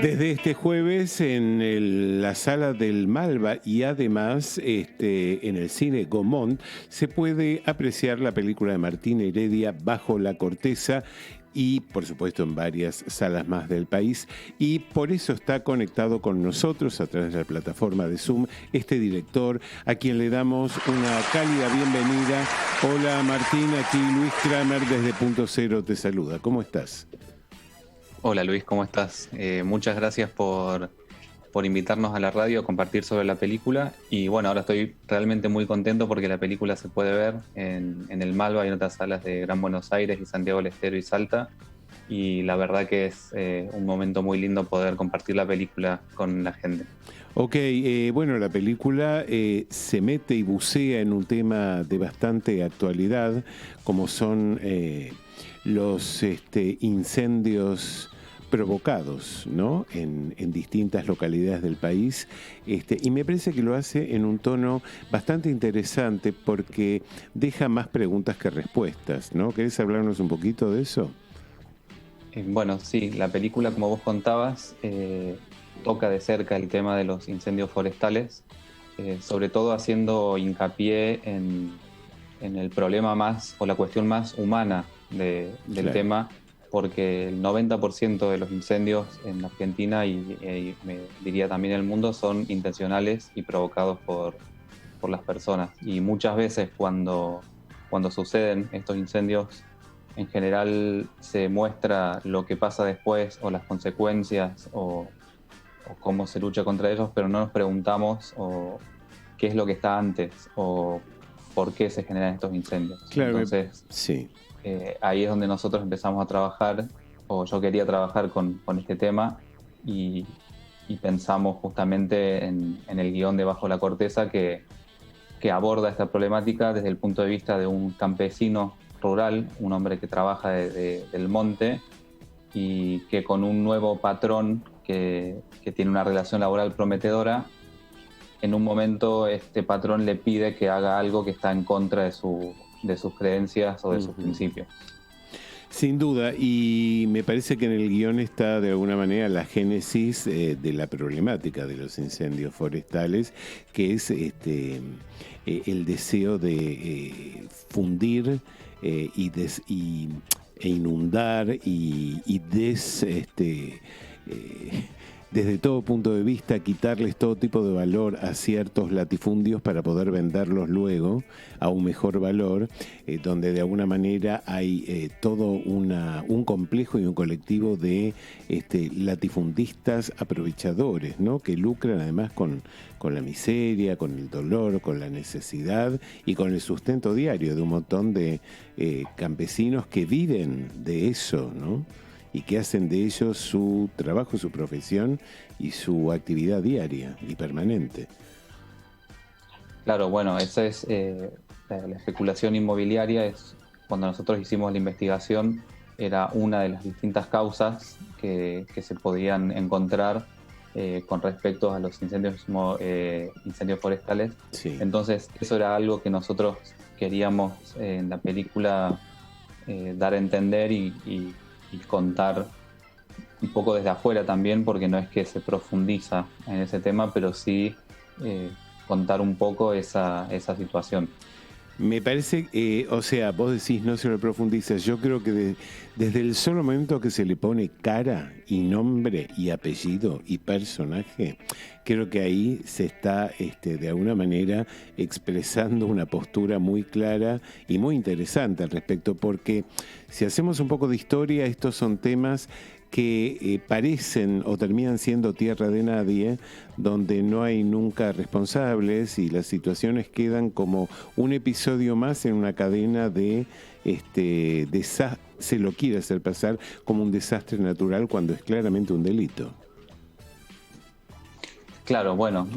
Desde este jueves en la sala del Malva y además en el cine Gaumont se puede apreciar la película de Martín Heredia, Bajo la corteza, y por supuesto en varias salas más del país, y por eso está conectado con nosotros a través de la plataforma de Zoom este director a quien le damos una cálida bienvenida. Hola Martín, aquí Luis Kramer desde Punto Cero te saluda. ¿Cómo estás? Hola Luis, ¿cómo estás? Muchas gracias por invitarnos a la radio a compartir sobre la película. Y bueno, ahora estoy realmente muy contento porque la película se puede ver en el Malva y en otras salas de Gran Buenos Aires y Santiago del Estero y Salta. Y la verdad que es un momento muy lindo poder compartir la película con la gente. Ok, bueno, la película se mete y bucea en un tema de bastante actualidad, como son los incendios provocados, ¿no? En distintas localidades del país, y me parece que lo hace en un tono bastante interesante porque deja más preguntas que respuestas, ¿no? ¿Querés hablarnos un poquito de eso? Bueno, sí, la película, como vos contabas, toca de cerca el tema de los incendios forestales, sobre todo haciendo hincapié en el problema más o la cuestión más humana del Claro. tema, porque el 90% de los incendios en Argentina y me diría también en el mundo son intencionales y provocados por las personas. Y muchas veces cuando suceden estos incendios, en general se muestra lo que pasa después o las consecuencias o cómo se lucha contra ellos, pero no nos preguntamos o qué es lo que está antes o por qué se generan estos incendios. Claro, Entonces, sí. ahí es donde nosotros empezamos a trabajar, o yo quería trabajar con este tema y pensamos justamente en el guión de Bajo la corteza que aborda esta problemática desde el punto de vista de un campesino rural, un hombre que trabaja del monte y que con un nuevo patrón que tiene una relación laboral prometedora, en un momento este patrón le pide que haga algo que está en contra de sus creencias o de sus principios. Sin duda, y me parece que en el guión está de alguna manera la génesis de la problemática de los incendios forestales, que es el deseo de fundir e inundar desde todo punto de vista, quitarles todo tipo de valor a ciertos latifundios para poder venderlos luego a un mejor valor, donde de alguna manera hay todo un complejo y un colectivo de latifundistas aprovechadores, ¿no? Que lucran además con la miseria, con el dolor, con la necesidad y con el sustento diario de un montón de campesinos que viven de eso, ¿no? Y que hacen de ellos su trabajo, su profesión y su actividad diaria y permanente. Claro, bueno, esa es la especulación inmobiliaria. Es cuando nosotros hicimos la investigación, era una de las distintas causas que se podían encontrar con respecto a los incendios forestales. Sí. Entonces, eso era algo que nosotros queríamos en la película dar a entender y contar un poco desde afuera también, porque no es que se profundiza en ese tema, pero sí contar un poco esa situación. Me parece, o sea, vos decís no se lo profundiza. Yo creo que desde el solo momento que se le pone cara y nombre y apellido y personaje, creo que ahí se está de alguna manera expresando una postura muy clara y muy interesante al respecto, porque si hacemos un poco de historia, estos son temas que parecen o terminan siendo tierra de nadie, donde no hay nunca responsables y las situaciones quedan como un episodio más en una cadena de se lo quiere hacer pasar como un desastre natural cuando es claramente un delito. Claro, bueno,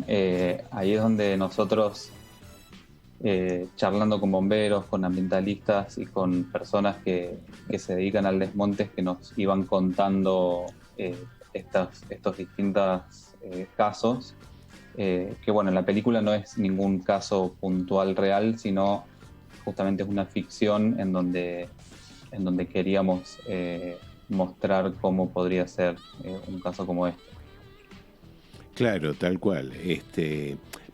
ahí es donde nosotros, charlando con bomberos, con ambientalistas y con personas que se dedican al desmonte, que nos iban contando estos distintos casos, que bueno, en la película no es ningún caso puntual real, sino justamente es una ficción en donde queríamos mostrar cómo podría ser un caso como este. Claro, tal cual.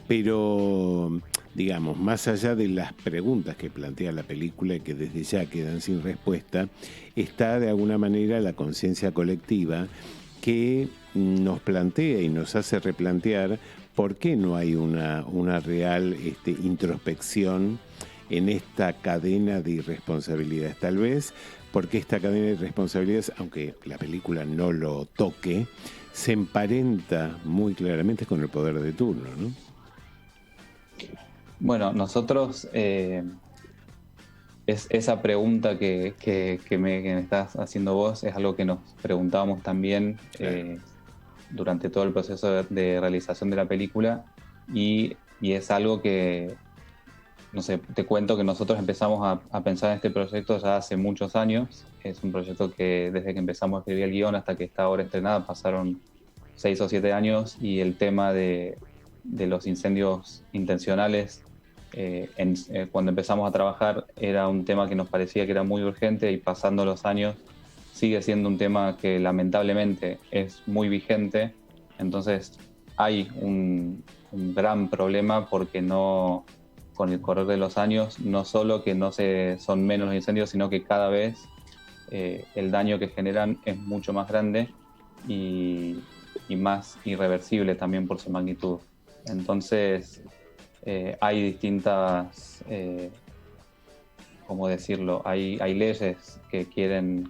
Pero, digamos, más allá de las preguntas que plantea la película y que desde ya quedan sin respuesta, está de alguna manera la conciencia colectiva que nos plantea y nos hace replantear por qué no hay una real introspección en esta cadena de irresponsabilidades. Tal vez porque esta cadena de irresponsabilidades, aunque la película no lo toque, se emparenta muy claramente con el poder de turno, ¿no? Bueno, nosotros, esa pregunta que me estás haciendo vos es algo que nos preguntábamos también Claro. durante todo el proceso de realización de la película y es algo que, no sé, te cuento que nosotros empezamos a pensar en este proyecto ya hace muchos años. Es un proyecto que desde que empezamos a escribir el guión hasta que está ahora estrenada pasaron 6 o 7 años y el tema de los incendios intencionales cuando empezamos a trabajar era un tema que nos parecía que era muy urgente y pasando los años sigue siendo un tema que lamentablemente es muy vigente. Entonces hay un gran problema porque no, con el correr de los años, no solo que son menos los incendios, sino que cada vez el daño que generan es mucho más grande y, y más irreversible también por su magnitud. Entonces, hay distintas, ¿cómo decirlo? Hay leyes que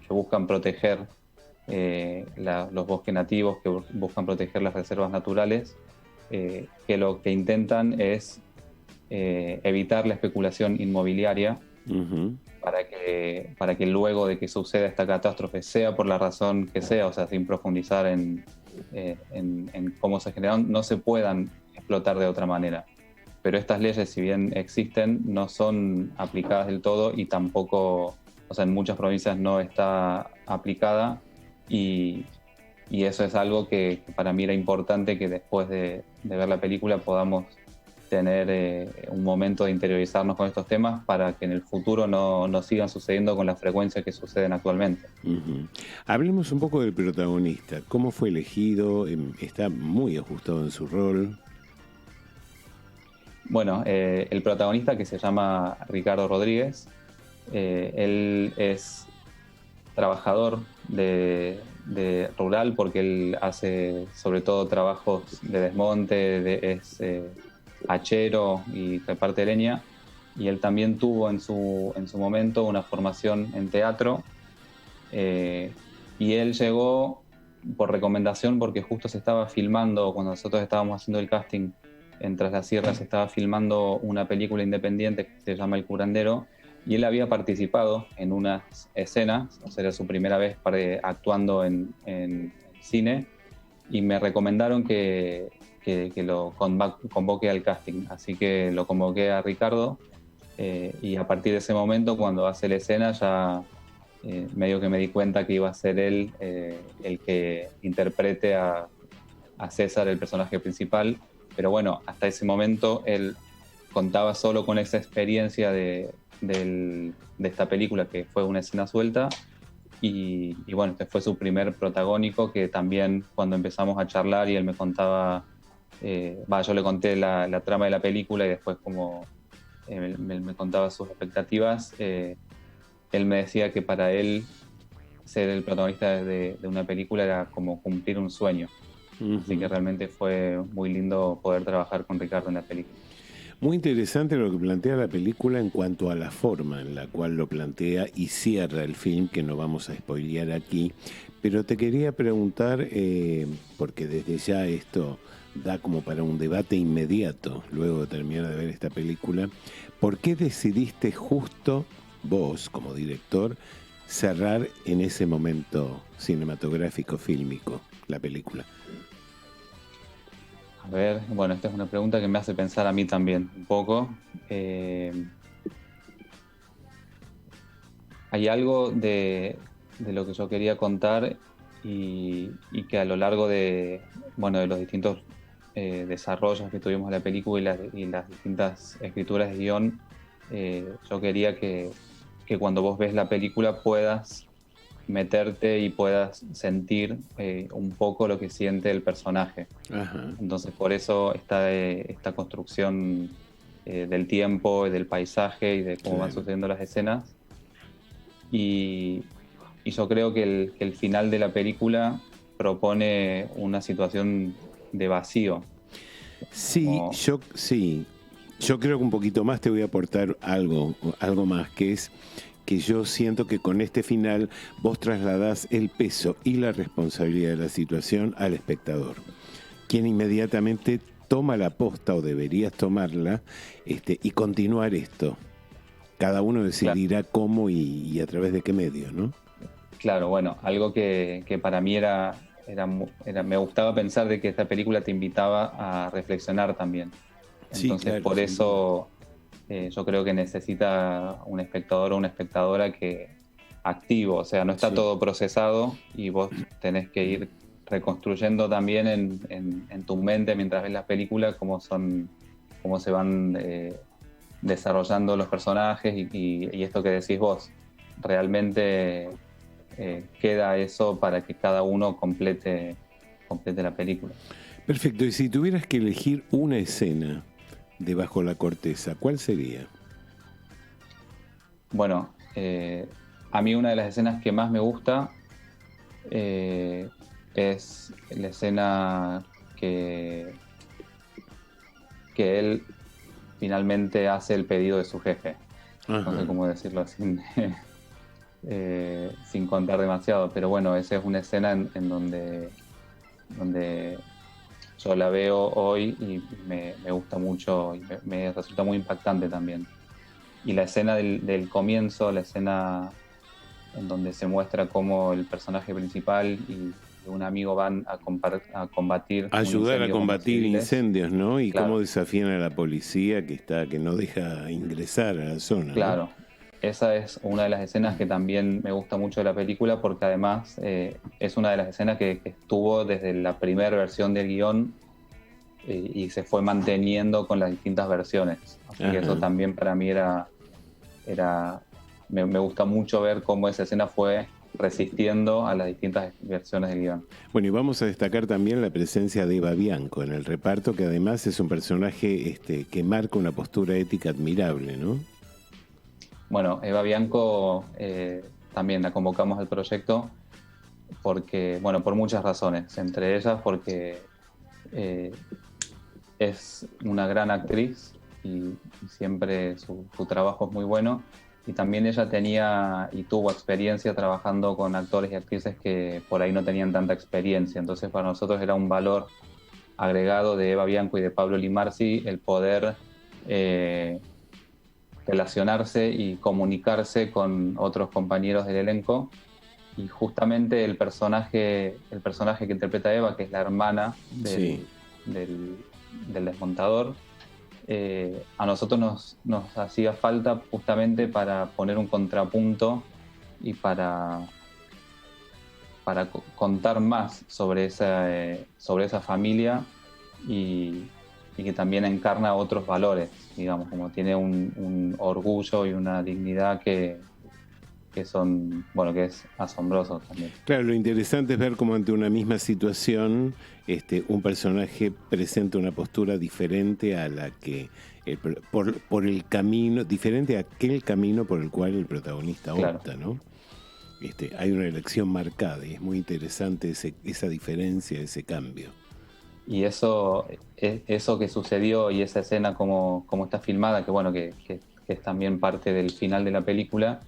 buscan proteger los bosques nativos, que buscan proteger las reservas naturales, que lo que intentan es evitar la especulación inmobiliaria. Uh-huh. Para que luego de que suceda esta catástrofe, sea por la razón que sea, o sea, sin profundizar en cómo se generaron, no se puedan explotar de otra manera. Pero estas leyes, si bien existen, no son aplicadas del todo y tampoco, o sea, en muchas provincias no está aplicada y eso es algo que para mí era importante que después de ver la película podamos tener un momento de interiorizarnos con estos temas para que en el futuro no sigan sucediendo con la frecuencia que suceden actualmente. Uh-huh. Hablemos un poco del protagonista. ¿Cómo fue elegido? Está muy ajustado en su rol. Bueno, el protagonista, que se llama Ricardo Rodríguez, él es trabajador de rural porque él hace sobre todo trabajos de desmonte, es hachero y reparte leña, y él también tuvo en su momento una formación en teatro, y él llegó por recomendación porque justo se estaba filmando, cuando nosotros estábamos haciendo el casting en Tras las Sierras, se estaba filmando una película independiente que se llama El Curandero, y él había participado en unas escenas, o sea, era su primera vez actuando en cine, y me recomendaron que lo convoque al casting, así que lo convoqué a Ricardo, y a partir de ese momento, cuando hace la escena, ya medio que me di cuenta que iba a ser él el que interprete a César, el personaje principal, pero bueno, hasta ese momento él contaba solo con esa experiencia de esta película, que fue una escena suelta, y bueno, este fue su primer protagónico, que también cuando empezamos a charlar y él me contaba, yo le conté la trama de la película y después como me contaba sus expectativas, él me decía que para él ser el protagonista de una película era como cumplir un sueño. Uh-huh. Así que realmente fue muy lindo poder trabajar con Ricardo en la película. Muy interesante lo que plantea la película en cuanto a la forma en la cual lo plantea y cierra el film, que no vamos a spoilear aquí. Pero te quería preguntar, porque desde ya esto da como para un debate inmediato, luego de terminar de ver esta película, ¿por qué decidiste justo vos, como director, cerrar en ese momento cinematográfico, fílmico, la película? A ver, bueno, esta es una pregunta que me hace pensar a mí también un poco. Hay algo de lo que yo quería contar y que a lo largo de los distintos desarrollos que tuvimos en la película y las distintas escrituras de guión, yo quería que cuando vos ves la película puedas meterte y puedas sentir un poco lo que siente el personaje. Ajá. Entonces por eso está esta construcción del tiempo, del paisaje y de cómo van sucediendo las escenas. Y yo creo que el final de la película propone una situación de vacío. Sí, yo creo que un poquito más te voy a aportar algo más, que es que yo siento que con este final vos trasladás el peso y la responsabilidad de la situación al espectador, quien inmediatamente toma la posta, o deberías tomarla, y continuar esto. Cada uno decidirá cómo y a través de qué medio, ¿no? Claro, bueno, algo que para mí me gustaba pensar de que esta película te invitaba a reflexionar también. Sí, Entonces, claro, por eso yo creo que necesita un espectador o una espectadora que activo, o sea, no está todo procesado y vos tenés que ir reconstruyendo también en tu mente mientras ves la película cómo se van desarrollando los personajes y esto que decís vos. Realmente queda eso para que cada uno complete la película. Perfecto, y si tuvieras que elegir una escena de Bajo la Corteza, ¿cuál sería? Bueno, a mí una de las escenas que más me gusta es la escena que él finalmente hace el pedido de su jefe. Ajá. No sé cómo decirlo sin contar demasiado, pero bueno, esa es una escena en donde yo la veo hoy y me gusta mucho y me resulta muy impactante también. Y la escena del comienzo, la escena en donde se muestra cómo el personaje principal y un amigo van a combatir Ayudar a combatir incendios, ¿no? Y claro, cómo desafían a la policía que no deja ingresar a la zona. claro. ¿No? Esa es una de las escenas que también me gusta mucho de la película porque además es una de las escenas que estuvo desde la primera versión del guión y se fue manteniendo con las distintas versiones. Así que eso también para mí me gusta mucho ver cómo esa escena fue resistiendo a las distintas versiones del guión. Bueno, y vamos a destacar también la presencia de Eva Bianco en el reparto, que además es un personaje que marca una postura ética admirable, ¿no? Bueno, Eva Bianco también la convocamos al proyecto porque, bueno, por muchas razones, entre ellas porque es una gran actriz y siempre su trabajo es muy bueno. Y también ella tenía y tuvo experiencia trabajando con actores y actrices que por ahí no tenían tanta experiencia. Entonces para nosotros era un valor agregado de Eva Bianco y de Pablo Limarsi el poder relacionarse y comunicarse con otros compañeros del elenco. Y justamente el personaje que interpreta Eva, que es la hermana del desmontador, a nosotros nos hacía falta justamente para poner un contrapunto y para contar más sobre esa familia y que también encarna otros valores, digamos, como tiene un orgullo y una dignidad que es asombroso también. Claro, lo interesante es ver cómo ante una misma situación un personaje presenta una postura diferente a la que por el camino, diferente a aquel camino por el cual el protagonista opta, ¿no? Hay una elección marcada y es muy interesante esa diferencia, ese cambio. Y eso que sucedió y esa escena como está filmada, que es también parte del final de la película,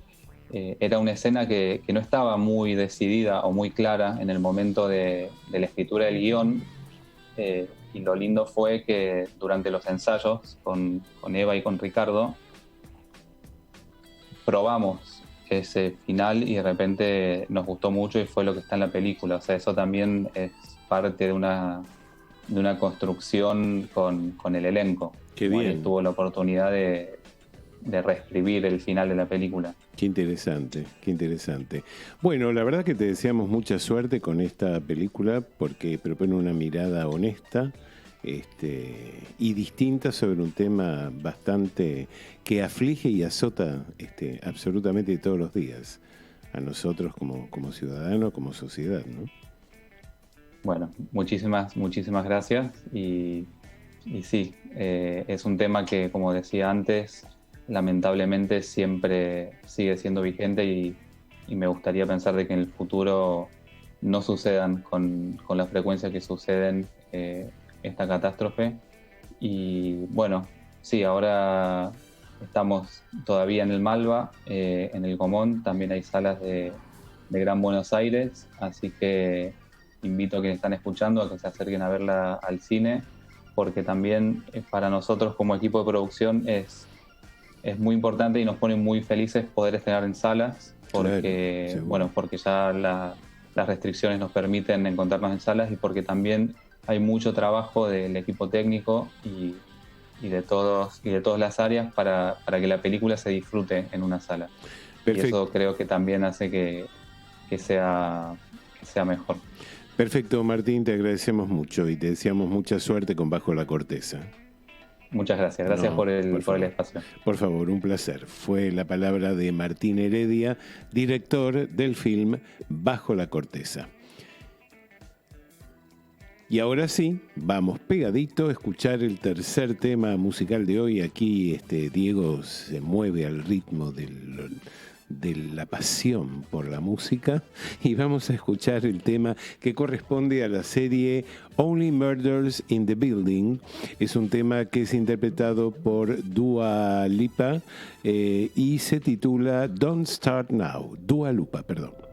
era una escena que no estaba muy decidida o muy clara en el momento de la escritura del guión. Y lo lindo fue que durante los ensayos con Eva y con Ricardo probamos ese final y de repente nos gustó mucho y fue lo que está en la película. O sea, eso también es parte de una construcción con el elenco. Qué bien. Tuvo la oportunidad de reescribir el final de la película. Qué interesante, qué interesante. Bueno, la verdad que te deseamos mucha suerte con esta película porque propone una mirada honesta y distinta sobre un tema bastante que aflige y azota absolutamente todos los días a nosotros como ciudadanos, como sociedad, ¿no? Bueno, muchísimas gracias y sí, es un tema que, como decía antes, lamentablemente siempre sigue siendo vigente y me gustaría pensar de que en el futuro no sucedan con la frecuencia que suceden esta catástrofe. Y bueno, sí, ahora estamos todavía en el Malva, en el Comón, también hay salas de Gran Buenos Aires, así que invito a quienes están escuchando a que se acerquen a verla al cine, porque también para nosotros como equipo de producción es muy importante y nos pone muy felices poder estrenar en salas, porque, Claro, bueno, porque ya las restricciones nos permiten encontrarnos en salas y porque también hay mucho trabajo del equipo técnico y de todas las áreas para que la película se disfrute en una sala. Perfecto. Y eso creo que también hace que sea mejor. Perfecto, Martín, te agradecemos mucho y te deseamos mucha suerte con Bajo la Corteza. Muchas gracias. Gracias No, por el favor. espacio. Por favor, un placer. Fue la palabra de Martín Heredia, director del film Bajo la Corteza. Y ahora sí, vamos pegadito a escuchar el tercer tema musical de hoy. Aquí Diego se mueve al ritmo de la pasión por la música y vamos a escuchar el tema que corresponde a la serie Only Murders in the Building. Es un tema que es interpretado por Dua Lipa y se titula Don't Start Now. Dua Lipa, perdón.